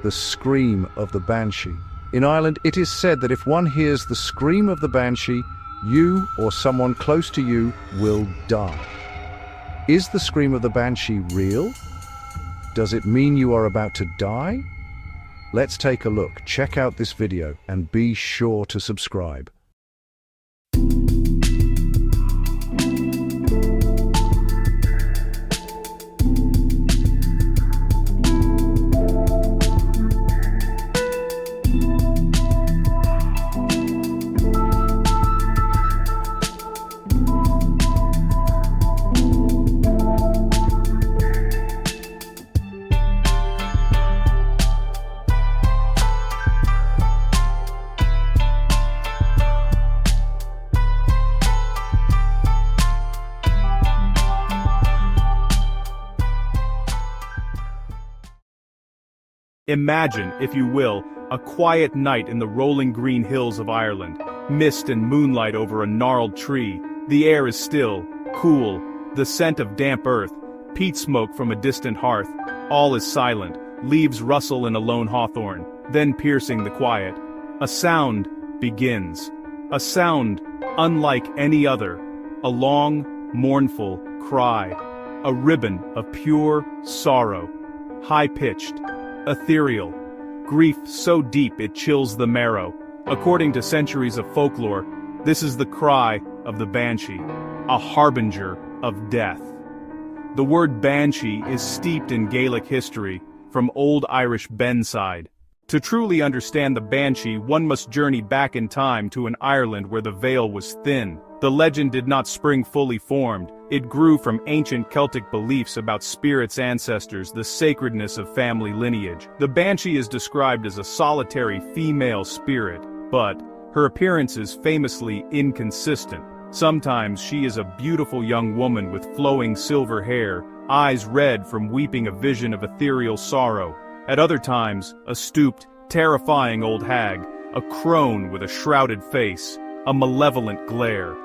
the scream of the Banshee. In Ireland, it is said that if one hears the scream of the Banshee, you or someone close to you will die. Is the scream of the Banshee real? Does it mean you are about to die? Let's take a look. Check out this video and be sure to subscribe. Imagine, if you will, a quiet night in the rolling green hills of Ireland. Mist and moonlight over a gnarled tree. The air is still, cool, the scent of damp earth, peat smoke from a distant hearth. All is silent, leaves rustle in a lone hawthorn. Then piercing the quiet, a sound begins. A sound unlike any other. A long, mournful cry. A ribbon of pure sorrow. High-pitched. Ethereal. Grief so deep it chills the marrow. According to centuries of folklore, this is the cry of the Banshee, a harbinger of death. The word Banshee is steeped in Gaelic history, from Old Irish Benside. To truly understand the Banshee, one must journey back in time to an Ireland where the veil was thin. The legend did not spring fully formed. It grew from ancient Celtic beliefs about spirits' ancestors, the sacredness of family lineage. The Banshee is described as a solitary female spirit, but her appearance is famously inconsistent. Sometimes she is a beautiful young woman with flowing silver hair, eyes red from weeping a vision of ethereal sorrow. At other times, a stooped, terrifying old hag, a crone with a shrouded face, a malevolent glare.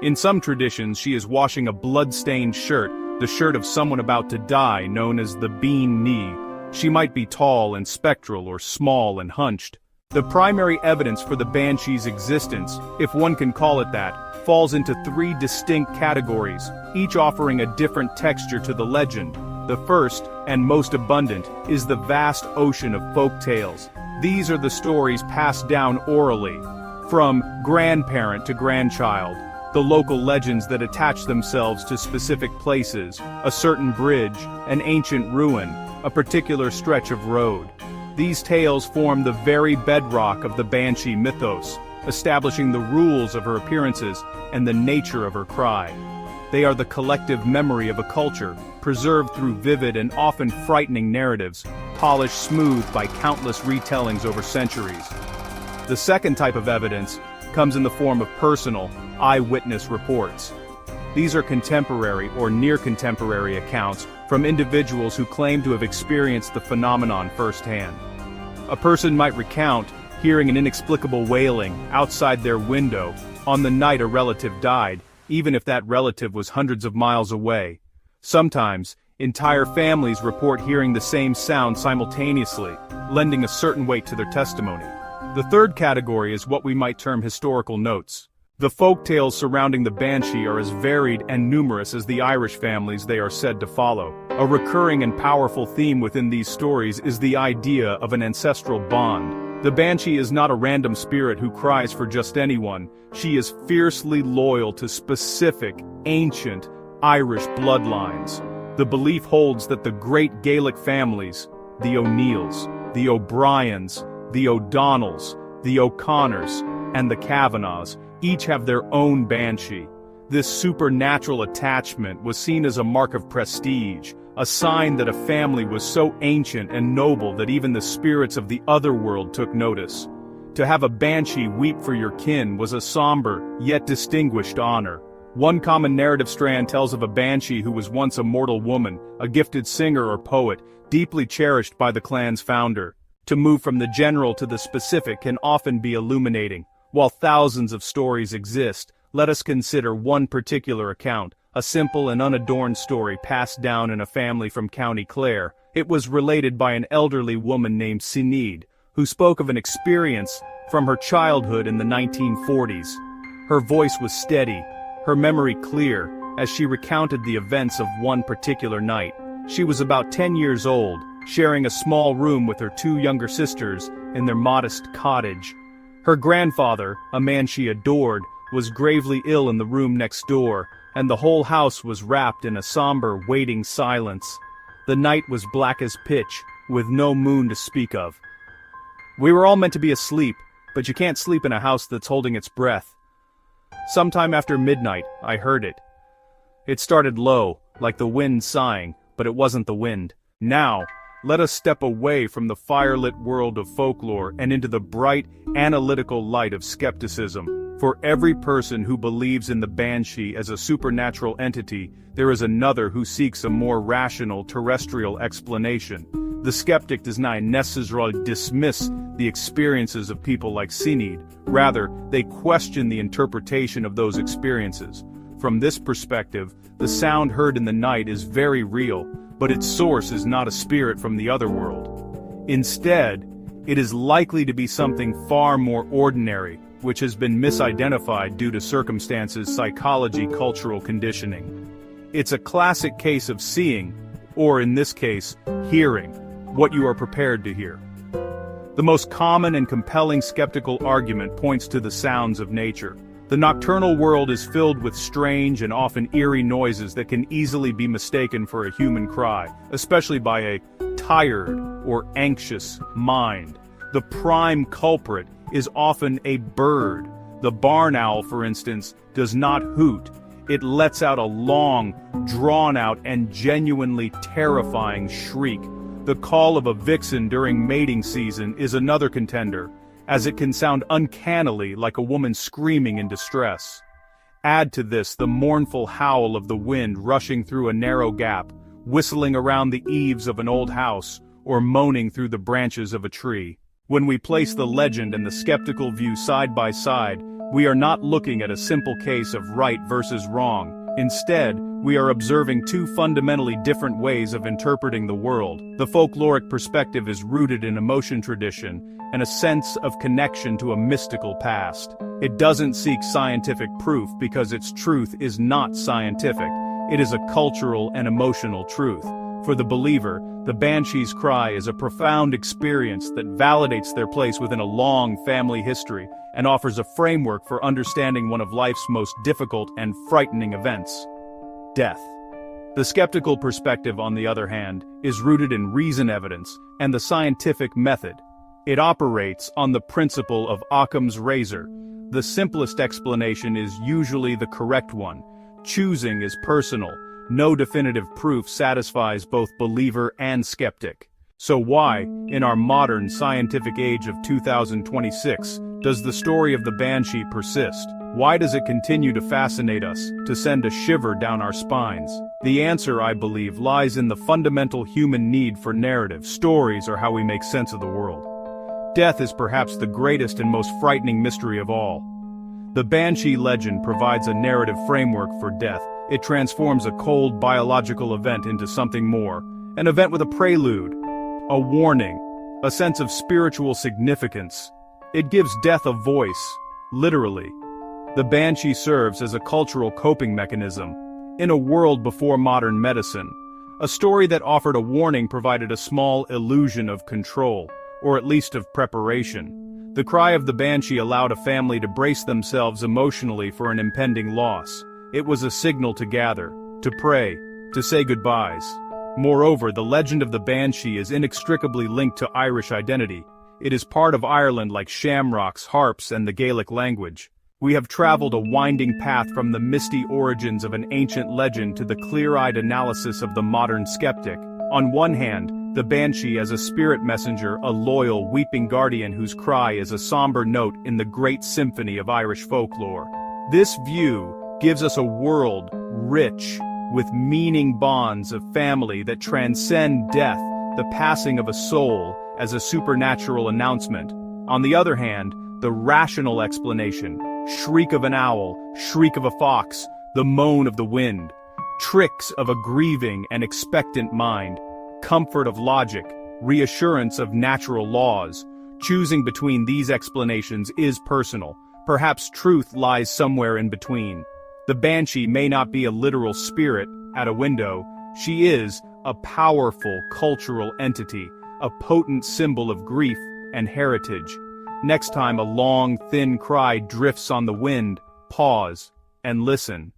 In some traditions, she is washing a blood-stained shirt, the shirt of someone about to die, known as the bean knee. She might be tall and spectral or small and hunched. The primary evidence for the Banshee's existence, if one can call it that, falls into three distinct categories, each offering a different texture to the legend. The first, and most abundant, is the vast ocean of folk tales. These are the stories passed down orally, from grandparent to grandchild. The local legends that attach themselves to specific places, a certain bridge, an ancient ruin, a particular stretch of road. These tales form the very bedrock of the Banshee mythos, establishing the rules of her appearances and the nature of her cry. They are the collective memory of a culture, preserved through vivid and often frightening narratives, polished smooth by countless retellings over centuries. The second type of evidence comes in the form of personal, eyewitness reports. These are contemporary or near-contemporary accounts from individuals who claim to have experienced the phenomenon firsthand. A person might recount hearing an inexplicable wailing outside their window on the night a relative died, even if that relative was hundreds of miles away. Sometimes, entire families report hearing the same sound simultaneously, lending a certain weight to their testimony. The third category is what we might term historical notes. The folk tales surrounding the Banshee are as varied and numerous as the Irish families they are said to follow. A recurring and powerful theme within these stories is the idea of an ancestral bond. The Banshee is not a random spirit who cries for just anyone. She is fiercely loyal to specific, ancient, Irish bloodlines. The belief holds that the great Gaelic families, the O'Neills, the O'Briens, the O'Donnells, the O'Connors, and the Kavanaghs, each have their own Banshee. This supernatural attachment was seen as a mark of prestige, a sign that a family was so ancient and noble that even the spirits of the otherworld took notice. To have a Banshee weep for your kin was a somber, yet distinguished honor. One common narrative strand tells of a Banshee who was once a mortal woman, a gifted singer or poet, deeply cherished by the clan's founder. To move from the general to the specific can often be illuminating. While thousands of stories exist, let us consider one particular account, a simple and unadorned story passed down in a family from County Clare. It was related by an elderly woman named Sinead, who spoke of an experience from her childhood in the 1940s. Her voice was steady, her memory clear, as she recounted the events of one particular night. She was about 10 years old, sharing a small room with her two younger sisters in their modest cottage. Her grandfather, a man she adored, was gravely ill in the room next door, and the whole house was wrapped in a somber, waiting silence. The night was black as pitch, with no moon to speak of. We were all meant to be asleep, but you can't sleep in a house that's holding its breath. Sometime after midnight, I heard it. It started low, like the wind sighing, but it wasn't the wind. Now, let us step away from the firelit world of folklore and into the bright, analytical light of skepticism. For every person who believes in the Banshee as a supernatural entity, there is another who seeks a more rational terrestrial explanation. The skeptic does not necessarily dismiss the experiences of people like Sinead. Rather, they question the interpretation of those experiences. From this perspective, the sound heard in the night is very real, but its source is not a spirit from the other world. Instead, it is likely to be something far more ordinary, which has been misidentified due to circumstances, psychology, cultural conditioning. It's a classic case of seeing, or in this case, hearing, what you are prepared to hear. The most common and compelling skeptical argument points to the sounds of nature. The nocturnal world is filled with strange and often eerie noises that can easily be mistaken for a human cry, especially by a tired or anxious mind. The prime culprit is often a bird. The barn owl, for instance, does not hoot. It lets out a long, drawn-out, and genuinely terrifying shriek. The call of a vixen during mating season is another contender, as it can sound uncannily like a woman screaming in distress. Add to this the mournful howl of the wind rushing through a narrow gap, whistling around the eaves of an old house, or moaning through the branches of a tree. When we place the legend and the skeptical view side by side, we are not looking at a simple case of right versus wrong. Instead, we are observing two fundamentally different ways of interpreting the world. The folkloric perspective is rooted in emotion tradition and a sense of connection to a mystical past. It doesn't seek scientific proof because its truth is not scientific. It is a cultural and emotional truth. For the believer, the Banshee's cry is a profound experience that validates their place within a long family history and offers a framework for understanding one of life's most difficult and frightening events: death. The skeptical perspective, on the other hand, is rooted in reason evidence and the scientific method. It operates on the principle of Occam's razor. The simplest explanation is usually the correct one. Choosing is personal. No definitive proof satisfies both believer and skeptic. So why, in our modern scientific age of 2026, does the story of the Banshee persist? Why does it continue to fascinate us, to send a shiver down our spines? The answer, I believe, lies in the fundamental human need for narrative. Stories are how we make sense of the world. Death is perhaps the greatest and most frightening mystery of all. The Banshee legend provides a narrative framework for death. It transforms a cold biological event into something more, an event with a prelude, a warning, a sense of spiritual significance. It gives death a voice, literally. The Banshee serves as a cultural coping mechanism. In a world before modern medicine, a story that offered a warning provided a small illusion of control, or at least of preparation. The cry of the Banshee allowed a family to brace themselves emotionally for an impending loss. It was a signal to gather, to pray, to say goodbyes. Moreover, the legend of the Banshee is inextricably linked to Irish identity. It is part of Ireland like shamrocks, harps, and the Gaelic language. We have traveled a winding path from the misty origins of an ancient legend to the clear-eyed analysis of the modern skeptic. On one hand, the Banshee as a spirit messenger, a loyal, weeping guardian whose cry is a somber note in the great symphony of Irish folklore. This view gives us a world rich with meaning bonds of family that transcend death, the passing of a soul, as a supernatural announcement. On the other hand, the rational explanation, shriek of an owl, shriek of a fox, the moan of the wind, tricks of a grieving and expectant mind, comfort of logic, reassurance of natural laws. Choosing between these explanations is personal. Perhaps truth lies somewhere in between. The Banshee may not be a literal spirit at a window. She is a powerful cultural entity, a potent symbol of grief and heritage. Next time a long, thin cry drifts on the wind, pause and listen.